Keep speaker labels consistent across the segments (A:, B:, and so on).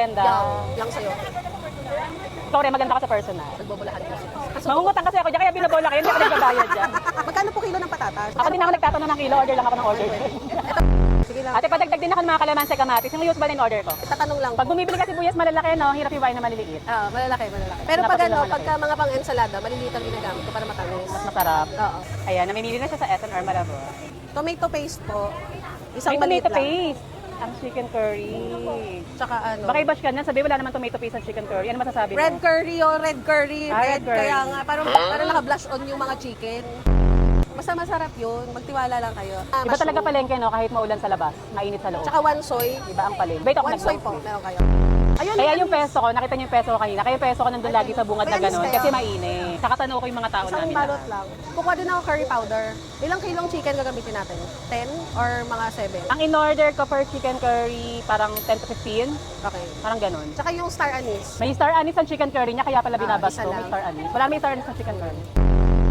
A: Brenda.
B: Yang sa'yo.
A: Sorry, maganda ka sa personal.
B: Nagbobolahan kasi.
A: Mangungutang kasi ako dyan, kaya binobola kayo, hindi ako nagbabayad dyan.
B: Magkano po kilo ng patatas?
A: Ako din ako nagtatanong ng kilo, order lang ako ng order.
B: Sige lang.
A: Ate, padagdag din ako ng mga kalamansi kamatis. Yung usual in order ko.
B: Itatanong lang
A: Pag
B: po.
A: bumibili kasi buyas malalaki, no? Hirap iwain na maliliit.
B: Malalaki. Pero pag
A: Napakita
B: ano,
A: malaki.
B: pagka mga pang ensalada, maliliit ang ginagamit ko para matamis.
A: Mas masarap.
B: Oo.
A: Ayan, namimili na siya sa SNR Malabo.
B: Tomato paste po. Isang
A: May
B: maliit
A: tomato
B: lang.
A: paste. Ang chicken curry.
B: Tsaka ano.
A: Baka i-bash ka na, sabi wala naman tomato paste ang chicken curry. Ano masasabi mo?
B: Red curry o red curry.
A: Ah, red curry.
B: Kaya nga, parang naka-blush on yung mga chicken. Basta masarap yun. Magtiwala lang kayo.
A: Iba talaga palengke, no? Kahit maulan sa labas, mainit sa loob.
B: Tsaka one soy.
A: Iba ang palengke. Wait, ako
B: One soy po.
A: nag-soy.
B: Meron kayo. Ayun,
A: Kaya yung peso ko, nakita niyo yung peso ko kanina. Kaya yung peso ko nandun lagi sa bungad na
B: May alis
A: gano'n.
B: kayo?
A: Kasi mainit. Kakatanaw ko yung mga tao
B: isang
A: namin.
B: balot lang. Kukuha din ako curry powder. Ilang kilong chicken gagamitin natin? 10 or mga 7?
A: Ang in-order ko per chicken curry, parang 10 to 15.
B: Okay.
A: Parang gano'n.
B: Tsaka yung star anise.
A: May star anise ang chicken curry niya, kaya pala binabasto.
B: isa lang.
A: May star anise. Wala may star anise ang chicken curry.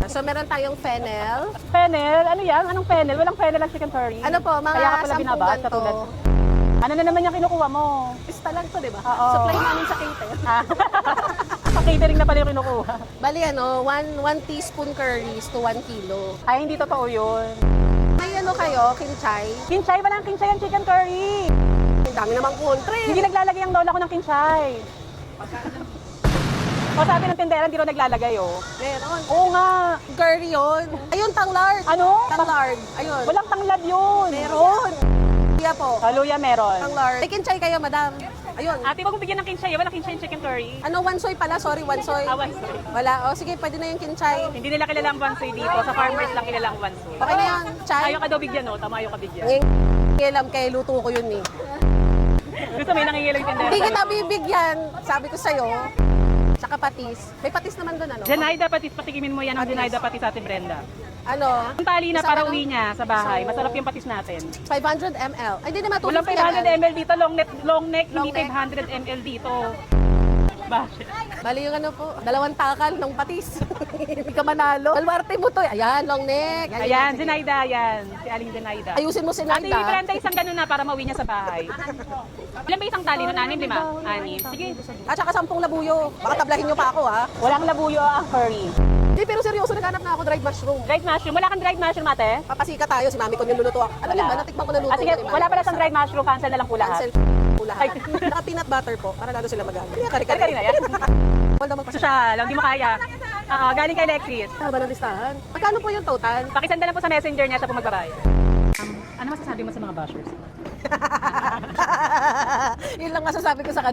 B: So meron tayong fennel.
A: Fennel? Ano yan? Anong fennel? Walang fennel ang chicken curry.
B: Ano po, mga
A: Kaya ka pala
B: 10
A: binabas,
B: ganito.
A: katulad. Ano na naman yung kinukuha mo?
B: Pista lang to, di ba?
A: Oo.
B: Supply namin sa cater.
A: Ah, sa catering na pala yung kinukuha.
B: Bali ano, 1 teaspoon curries to 1 kilo.
A: Ay, hindi totoo yun.
B: May ano kayo, kinchay.
A: Kinchay, walang kinchay ang chicken curry.
B: Ang dami namang country.
A: Hindi naglalagay ang lola ko ng kinchay. O sabi ng tindera, hindi rin naglalagay, oh.
B: Meron.
A: Oo nga.
B: Curry yun. Ayun, tanglard.
A: Ano?
B: Tanglard. Ayun.
A: Walang tanglad yun.
B: Meron. Kaya po.
A: Kaluya meron.
B: Tanglard. May kinchay kayo, madam. Ayun.
A: Ate, wag mo bigyan ng kinchay. Walang kinchay yung chicken curry.
B: Ano, one soy pala? Sorry, one soy.
A: Awan, sorry.
B: Wala. O, sige, pwede na yung kinchay.
A: Hindi nila kilalang wansoy dito. Sa farmers lang kilalang wansoy.
B: Okay na yan. Chay.
A: Ayaw ka daw bigyan, no? Tama, ayaw ka bigyan.
B: Ngayon, kay luto ko yun eh.
A: Gusto may nangingilang tindera.
B: Hindi kita bibigyan. Sabi ko sa'yo. Tsaka patis. May patis naman doon, ano?
A: Zenaida patis, patikimin mo yan ang Zenaida patis sa Ate Brenda.
B: Ano?
A: Ang tali na
B: Isang
A: para
B: ano?
A: uwi niya sa bahay.
B: So,
A: Masarap yung patis natin.
B: 500 ml. Ay, hindi naman.
A: Walang 500 ml dito, long neck,
B: Long
A: hindi
B: neck.
A: 500 ml dito. Bakit?
B: Bali yung ano po, 2 takal ng patis. Hindi ka manalo. Balwarte mo to. Ayan, long neck.
A: Ayan,
B: sige.
A: Zenaida, yan. Si Aling Zenaida.
B: Ayusin mo si
A: Ate,
B: Nanda.
A: Brenda, isang ganun na para mauwi niya sa bahay. Ilan ba isang tali nun? 6, 5? 6. Sige.
B: At saka 10 labuyo. Baka tablahin nyo pa ako, ha?
A: Walang labuyo ang curry.
B: Hindi, pero seryoso, naghanap na ako dried mushroom.
A: Dried mushroom. Wala kang dried mushroom, ate?
B: Papasika tayo, si mami ko niluluto ako. Alam niyo ba, natikman ko na luto.
A: Ah, sige,
B: ni Mami.
A: wala pala sa dried mushroom. Cancel na lang po lahat.
B: Cancel po lahat. Naka peanut butter po, para lalo sila mag-ano.
A: Kari-kari na yan.
B: Wala naman pa siya.
A: Social, hindi mo kaya. Galing kay Lexis.
B: Haba ng listahan. Magkano po yung total?
A: Pakisanda na po sa messenger niya sa pumagbabayad. Ano masasabi mo sa mga bashers?
B: Yun lang masasabi ko sa kanila.